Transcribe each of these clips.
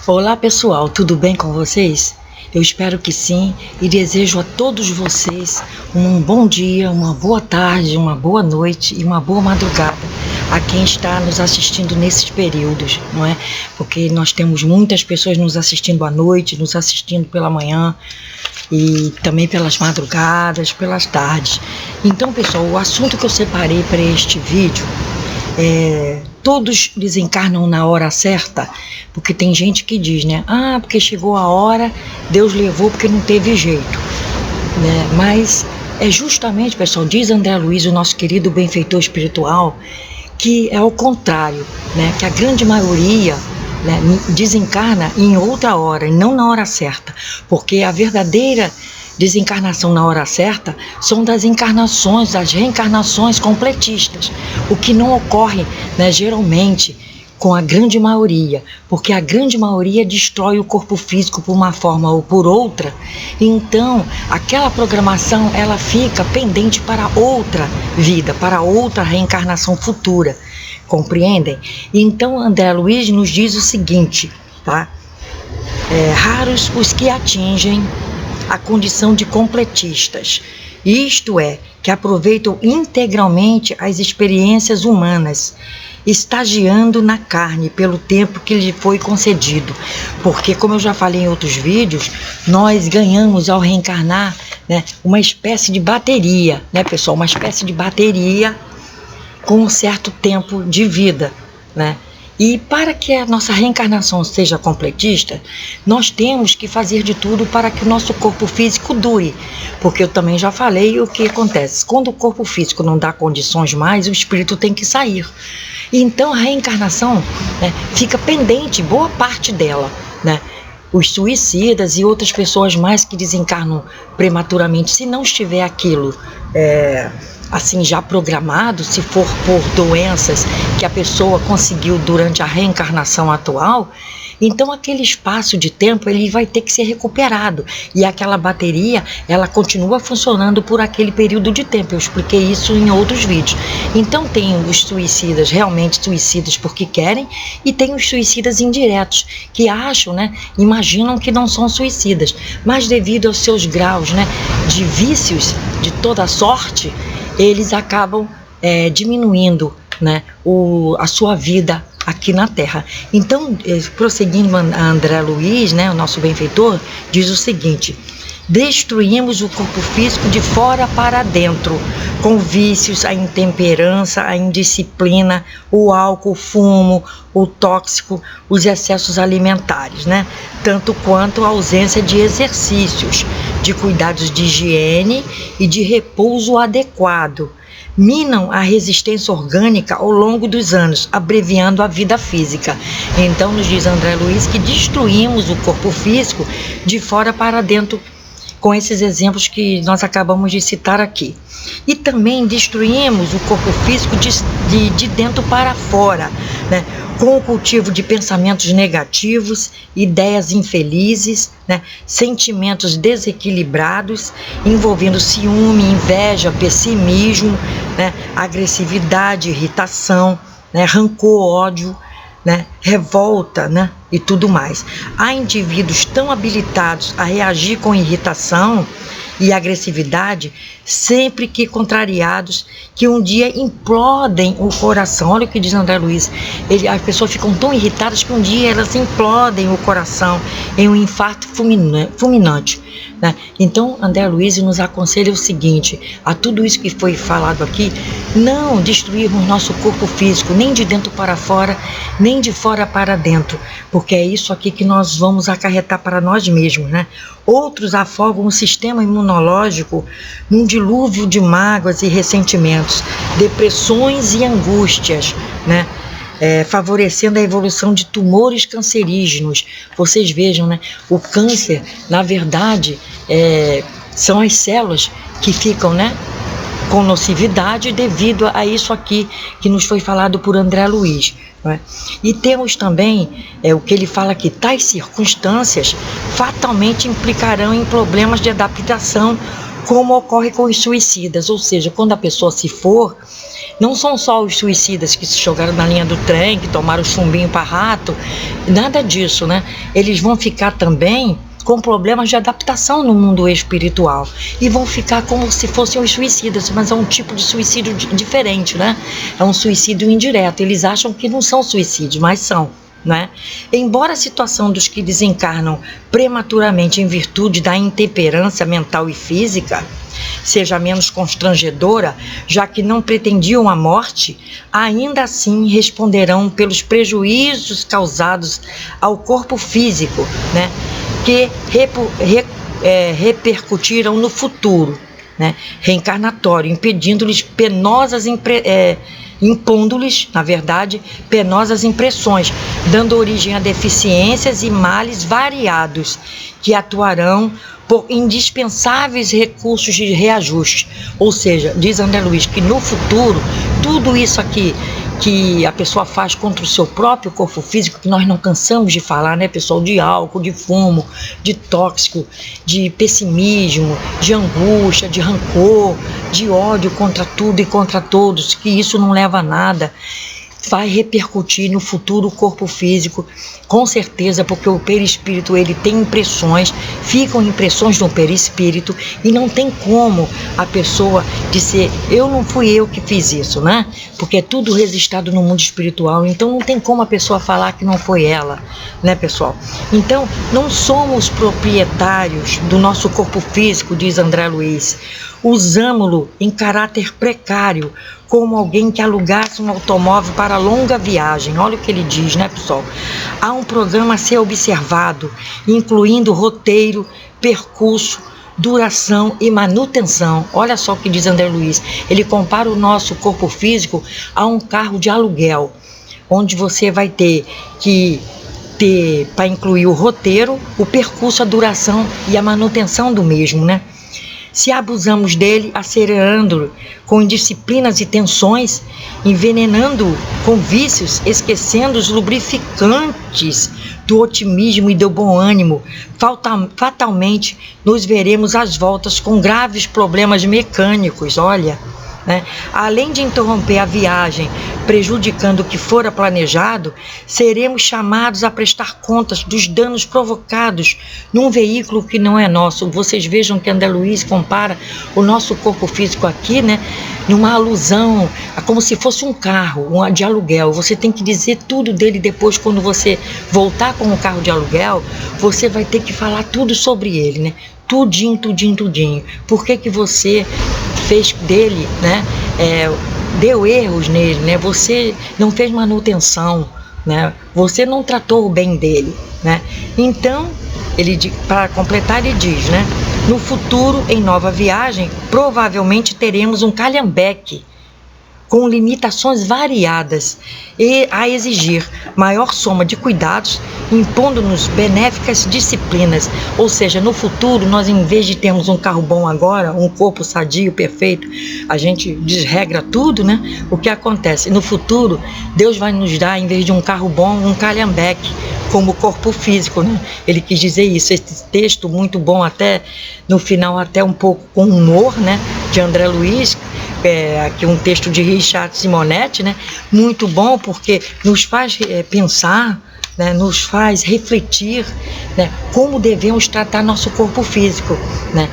Olá pessoal, tudo bem com vocês? Eu espero que sim e desejo a todos vocês um bom dia, uma boa tarde, uma boa noite e uma boa madrugada a quem está nos assistindo nesses períodos, não é? Porque nós temos muitas pessoas nos assistindo à noite, nos assistindo pela manhã e também pelas madrugadas, pelas tardes. Então pessoal, o assunto que eu separei para este vídeo todos desencarnam na hora certa, porque tem gente que diz, né? Ah, porque chegou a hora, Deus levou porque não teve jeito, né? Mas é justamente, pessoal, diz André Luiz, o nosso querido benfeitor espiritual, que é o contrário, né? Que a grande maioria, né, desencarna em outra hora e não na hora certa, porque a verdadeira desencarnação na hora certa são das encarnações, das reencarnações completistas, o que não ocorre, né, geralmente com a grande maioria, porque a grande maioria destrói o corpo físico por uma forma ou por outra, então aquela programação ela fica pendente para outra vida, para outra reencarnação futura, compreendem? Então André Luiz nos diz o seguinte, tá? Raros os que atingem a condição de completistas, isto é, que aproveitam integralmente as experiências humanas, estagiando na carne pelo tempo que lhe foi concedido, porque como eu já falei em outros vídeos, nós ganhamos ao reencarnar, né, uma espécie de bateria, né pessoal, uma espécie de bateria com um certo tempo de vida, né? E para que a nossa reencarnação seja completista, nós temos que fazer de tudo para que o nosso corpo físico dure. Porque eu também já falei o que acontece. Quando o corpo físico não dá condições mais, o espírito tem que sair. Então a reencarnação, né, fica pendente, boa parte dela, né? Os suicidas e outras pessoas mais que desencarnam prematuramente, se não estiver aquilo assim já programado, se for por doenças que a pessoa conseguiu durante a reencarnação atual, então aquele espaço de tempo ele vai ter que ser recuperado e aquela bateria ela continua funcionando por aquele período de tempo. Eu expliquei isso em outros vídeos. Então tem os suicidas realmente suicidas porque querem e tem os suicidas indiretos que acham, né, imaginam que não são suicidas, mas devido aos seus graus, né, de vícios de toda sorte, eles acabam diminuindo, né, a sua vida aqui na Terra. Então, prosseguindo, André Luiz, né, o nosso benfeitor, diz o seguinte: destruímos o corpo físico de fora para dentro, com vícios, a intemperança, a indisciplina, o álcool, o fumo, o tóxico, os excessos alimentares, né? Tanto quanto a ausência de exercícios, de cuidados de higiene e de repouso adequado. Minam a resistência orgânica ao longo dos anos, abreviando a vida física. Então, nos diz André Luiz que destruímos o corpo físico de fora para dentro, com esses exemplos que nós acabamos de citar aqui. E também destruímos o corpo físico de dentro para fora, né? Com o cultivo de pensamentos negativos, ideias infelizes, né? Sentimentos desequilibrados, envolvendo ciúme, inveja, pessimismo, né? Agressividade, irritação, né? Rancor, ódio, né, revolta, né, e tudo mais. Há indivíduos tão habilitados a reagir com irritação e agressividade, sempre que contrariados, que um dia implodem o coração. Olha o que diz André Luiz, as pessoas ficam tão irritadas que um dia elas implodem o coração em um infarto fulminante, né? Então André Luiz nos aconselha o seguinte, a tudo isso que foi falado aqui, não destruirmos nosso corpo físico, nem de dentro para fora, nem de fora para dentro, porque é isso aqui que nós vamos acarretar para nós mesmos, né? Outros afogam o sistema imunológico num dilúvio de mágoas e ressentimentos, depressões e angústias, né? Favorecendo a evolução de tumores cancerígenos. Vocês vejam, né? O câncer, na verdade, são as células que ficam, né, com nocividade devido a isso aqui que nos foi falado por André Luiz, né? E temos também o que ele fala que tais circunstâncias fatalmente implicarão em problemas de adaptação, como ocorre com os suicidas, ou seja, quando a pessoa se for, Não são só os suicidas que se jogaram na linha do trem, que tomaram chumbinho para rato, nada disso, né? Eles vão ficar também com problemas de adaptação no mundo espiritual e vão ficar como se fossem os suicidas, mas é um tipo de suicídio diferente, né? É um suicídio indireto. Eles acham que não são suicídios, mas são, né? Embora a situação dos que desencarnam prematuramente em virtude da intemperância mental e física seja menos constrangedora, já que não pretendiam a morte, ainda assim responderão pelos prejuízos causados ao corpo físico, né? Que repercutiram no futuro, né, reencarnatório, impondo-lhes, na verdade, penosas impressões, dando origem a deficiências e males variados, que atuarão por indispensáveis recursos de reajuste. Ou seja, diz André Luiz que no futuro, tudo isso aqui que a pessoa faz contra o seu próprio corpo físico, que nós não cansamos de falar, né, pessoal, de álcool, de fumo, de tóxico, de pessimismo, de angústia, de rancor, de ódio contra tudo e contra todos, que isso não leva a nada, vai repercutir no futuro corpo físico, com certeza, porque o perispírito, ele tem impressões, ficam impressões no perispírito, e não tem como a pessoa dizer, não fui eu que fiz isso, né? Porque é tudo registrado no mundo espiritual, então não tem como a pessoa falar que não foi ela, né, pessoal? Então, não somos proprietários do nosso corpo físico, diz André Luiz, usamo-lo em caráter precário, como alguém que alugasse um automóvel para longa viagem. Olha o que ele diz, né, pessoal? Há um programa a ser observado, incluindo roteiro, percurso, duração e manutenção. Olha só o que diz André Luiz. Ele compara o nosso corpo físico a um carro de aluguel, onde você vai ter que ter, para incluir o roteiro, o percurso, a duração e a manutenção do mesmo, né? Se abusamos dele, acelerando-o com indisciplinas e tensões, envenenando-o com vícios, esquecendo os lubrificantes do otimismo e do bom ânimo, fatalmente nos veremos às voltas com graves problemas mecânicos, olha, né? Além de interromper a viagem, prejudicando o que fora planejado, seremos chamados a prestar contas dos danos provocados num veículo que não é nosso. Vocês vejam que André Luiz compara o nosso corpo físico aqui, né, numa alusão a como se fosse um carro de aluguel. Você tem que dizer tudo dele depois, quando você voltar com o carro de aluguel, você vai ter que falar tudo sobre ele, né? Tudinho. Por que você fez dele, né? Deu erros nele, né? Você não fez manutenção, né? Você não tratou o bem dele, né? Então, para completar, ele diz, né? No futuro, em nova viagem, provavelmente teremos um calhambeque com limitações variadas e a exigir maior soma de cuidados, impondo-nos benéficas disciplinas. Ou seja, no futuro, nós, em vez de termos um carro bom agora, um corpo sadio, perfeito, a gente desregra tudo, né? O que acontece? No futuro, Deus vai nos dar, em vez de um carro bom, um calhambeque, como corpo físico, né? Ele quis dizer isso. Esse texto muito bom, até no final, até um pouco com humor, né, de André Luiz, aqui um texto de Richard Simonetti, né, muito bom, porque nos faz pensar, né, nos faz refletir, né, como devemos tratar nosso corpo físico, né.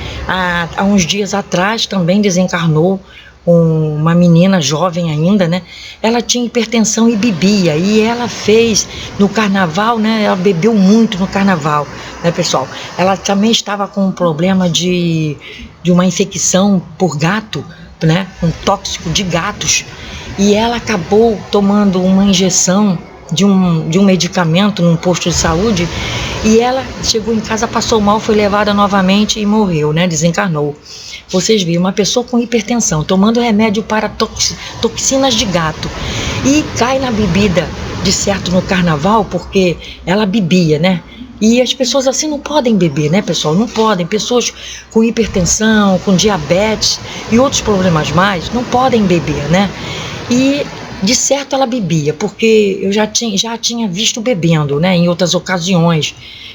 Há uns dias atrás também desencarnou uma menina jovem ainda, né? Ela tinha hipertensão e bebia, e ela fez no carnaval, né? Ela bebeu muito no carnaval, né, pessoal? Ela também estava com um problema de uma infecção por gato, né? Um tóxico de gatos, e ela acabou tomando uma injeção de um medicamento num posto de saúde, e ela chegou em casa, passou mal, foi levada novamente e morreu, né? Desencarnou. Vocês viram, uma pessoa com hipertensão, tomando remédio para toxinas de gato, e cai na bebida, de certo, no carnaval, porque ela bebia, né? E as pessoas assim não podem beber, né, pessoal? Não podem. Pessoas com hipertensão, com diabetes e outros problemas mais, não podem beber, né? E de certo ela bebia, porque eu já tinha visto bebendo, né, em outras ocasiões,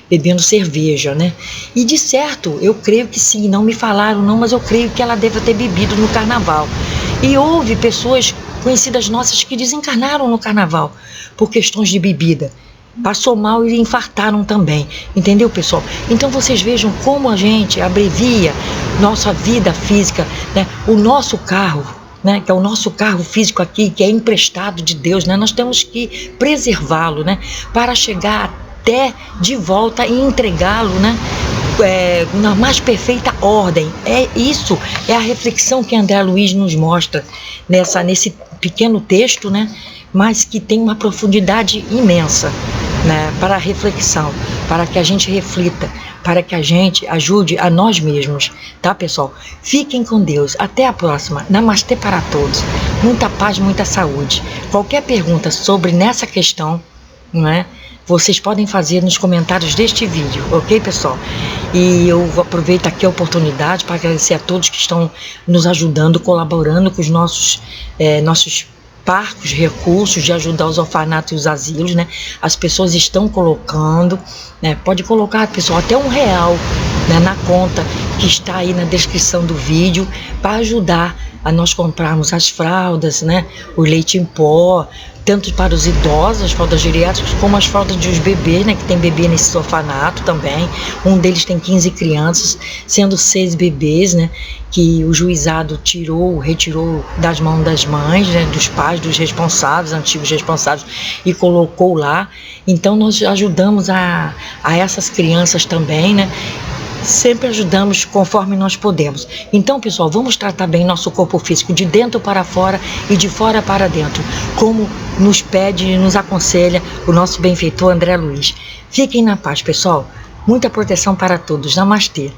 bebendo cerveja, né? E de certo, eu creio que sim, não me falaram não, mas eu creio que ela deve ter bebido no carnaval. E houve pessoas conhecidas nossas que desencarnaram no carnaval por questões de bebida. Passou mal e infartaram também, entendeu, pessoal? Então vocês vejam como a gente abrevia nossa vida física, né? O nosso carro, né? Que é o nosso carro físico aqui, que é emprestado de Deus, né? Nós temos que preservá-lo, né? Para chegar até de volta e entregá-lo, né? Na mais perfeita ordem. Isso é a reflexão que André Luiz nos mostra nesse pequeno texto, né? Mas que tem uma profundidade imensa, né? Para a reflexão, para que a gente reflita, para que a gente ajude a nós mesmos, tá, pessoal? Fiquem com Deus. Até a próxima. Namastê para todos. Muita paz, muita saúde. Qualquer pergunta sobre nessa questão, não é? Vocês podem fazer nos comentários deste vídeo, ok, pessoal? E eu aproveito aqui a oportunidade para agradecer a todos que estão nos ajudando, colaborando com os nossos parcos recursos de ajudar os orfanatos e os asilos, né? As pessoas estão colocando, né? Pode colocar, pessoal, até R$1, né, na conta que está aí na descrição do vídeo, para ajudar a nós comprarmos as fraldas, né? O leite em pó, tanto para os idosos, as fraldas geriátricas, como as fraldas dos bebês, né, que tem bebê nesse orfanato também. Um deles tem 15 crianças, sendo 6 bebês, né, que o juizado retirou das mãos das mães, né, dos pais, dos responsáveis, antigos responsáveis, e colocou lá. Então nós ajudamos a essas crianças também, né? Sempre ajudamos conforme nós podemos. Então, pessoal, vamos tratar bem nosso corpo físico de dentro para fora e de fora para dentro, como nos pede e nos aconselha o nosso benfeitor André Luiz. Fiquem na paz, pessoal. Muita proteção para todos. Namastê.